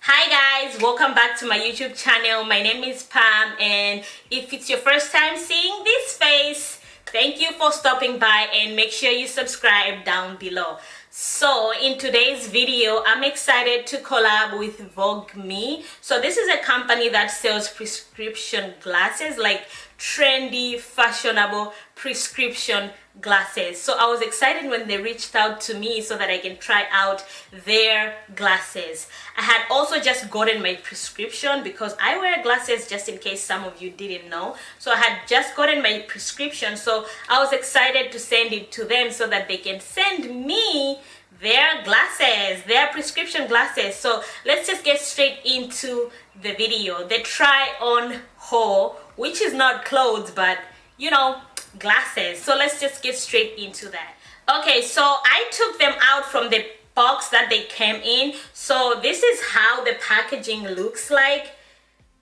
Hi guys, welcome back to my YouTube channel. My name is Pam, and if it's your first time seeing this face, thank you for stopping by, and make sure you subscribe down below. So in today's video, I'm excited to collab with Voogueme. So this is a company that sells prescription glasses, like trendy, fashionable prescription glasses. So I was excited when they reached out to me so that I can try out their glasses. I had also just gotten my prescription because I wear glasses, just in case some of you didn't know. So I had just gotten my prescription, so I was excited to send it to them so that they can send me their glasses, their prescription glasses. So let's just get straight into the video. The try on haul, which is not clothes, but you know, glasses. So let's just get straight into that. Okay, so I took them out from the box that they came in. So this is how the packaging looks like.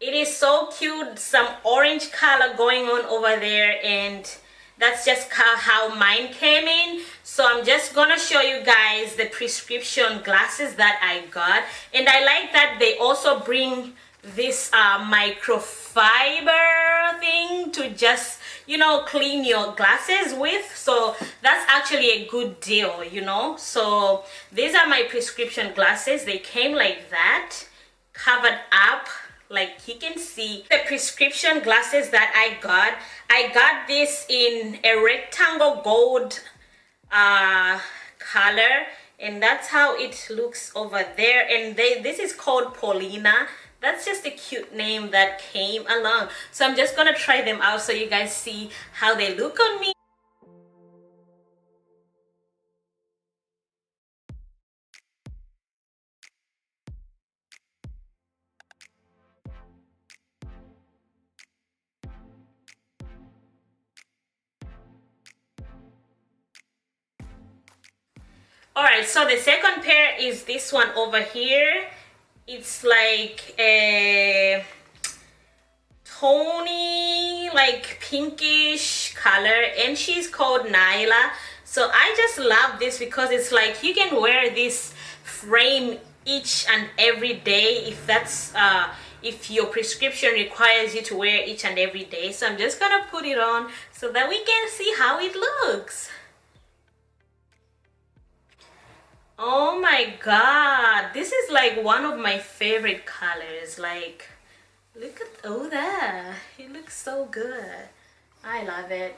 It is so cute, some orange color going on over there, and that's just how mine came in. So I'm just gonna show you guys the prescription glasses that I got, and I like that they also bring this microfiber thing to just, you know, clean your glasses with. So that's actually a good deal, you know. So these are my prescription glasses. They came like that, covered up, like you can see. The prescription glasses that I got this in a rectangle gold color, and that's how it looks over there. And this is called Paulina. That's just a cute name that came along. So I'm just gonna try them out so you guys see how they look on me. Alright, so the second pair is this one over here. It's like a tawny, like pinkish color, and she's called Nyla. So I just love this because it's like you can wear this frame each and every day if that's if your prescription requires you to wear each and every day. So I'm just gonna put it on so that we can see how it looks. Oh my god, this is like one of my favorite colors. Like, look at all that. It looks so good. I love it.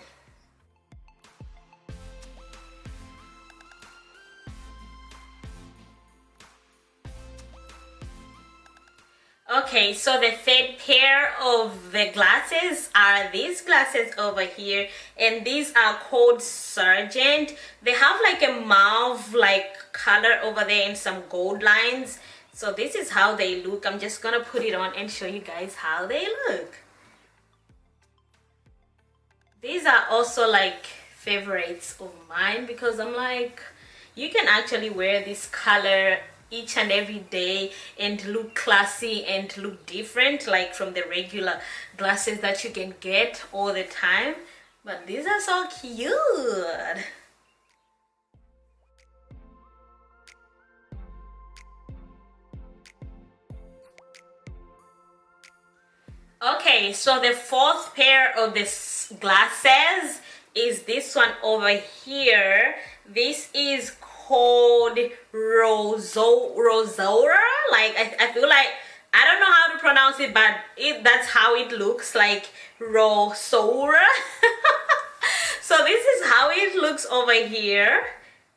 Okay, so the third pair of the glasses are these glasses over here, and these are called Sergeant. They have like a mauve like color over there and some gold lines. So this is how they look. I'm just gonna put it on and show you guys how they look. These are also like favorites of mine because I'm like, you can actually wear this color each and every day and look classy and look different, like from the regular glasses that you can get all the time. But these are so cute. Okay, so the fourth pair of these glasses is this one over here. This is called Rosora. Like I feel like, I don't know how to pronounce it, but that's how it looks, like Rosora. So this is how it looks over here,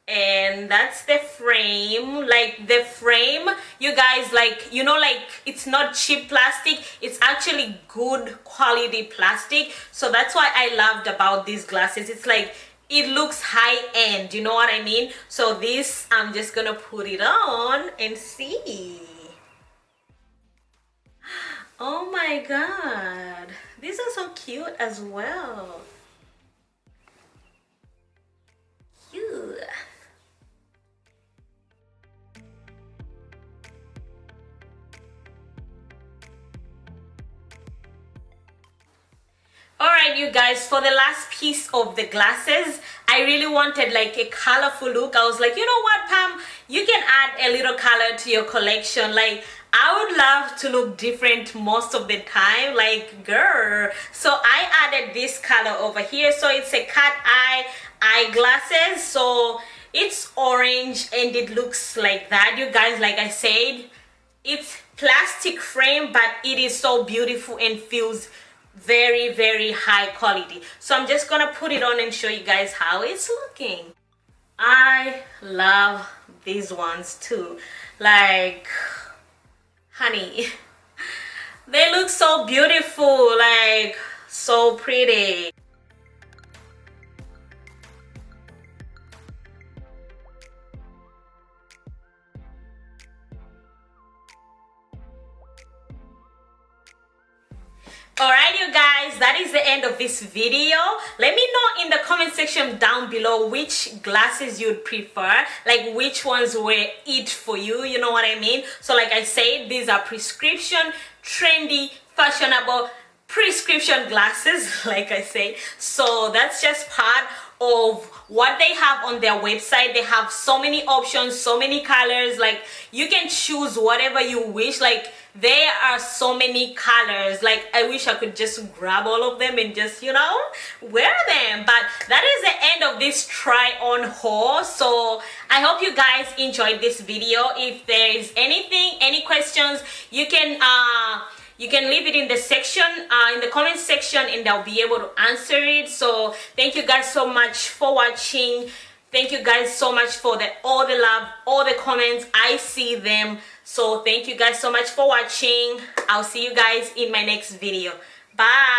and that's the frame. Like the frame, you guys, like, you know, like it's not cheap plastic, it's actually good quality plastic. So that's why I loved about these glasses. It's like it looks high end, you know what I mean? So this, I'm just gonna put it on and see. Oh my god, these are so cute as well. Cute. Alright you guys, for the last piece of the glasses, I really wanted like a colorful look. I was like, you know what, Pam, you can add a little color to your collection. Like, I would love to look different most of the time, like girl. So I added this color over here. So it's a cat eye eyeglasses. So it's orange and it looks like that, you guys. Like I said, it's plastic frame, but it is so beautiful and feels very, very high quality. So I'm just gonna put it on and show you guys how it's looking. I love these ones too. Like, honey, they look so beautiful, like so pretty. Alright, you guys, that is the end of this video. Let me know in the comment section down below which glasses you'd prefer, like which ones were it for you, you know what I mean? So like I said, these are prescription, trendy, fashionable prescription glasses, like I say. So that's just part of what they have on their website. They have so many options, so many colors, like you can choose whatever you wish. Like there are so many colors, like I wish I could just grab all of them and just, you know, wear them. But that is the end of this try on haul. So I hope you guys enjoyed this video. If there is anything, any questions, you can leave it in the section, in the comment section, and I'll be able to answer it. So thank you guys so much for watching. Thank you guys so much for all the love, all the comments. I see them. So thank you guys so much for watching. I'll see you guys in my next video. Bye.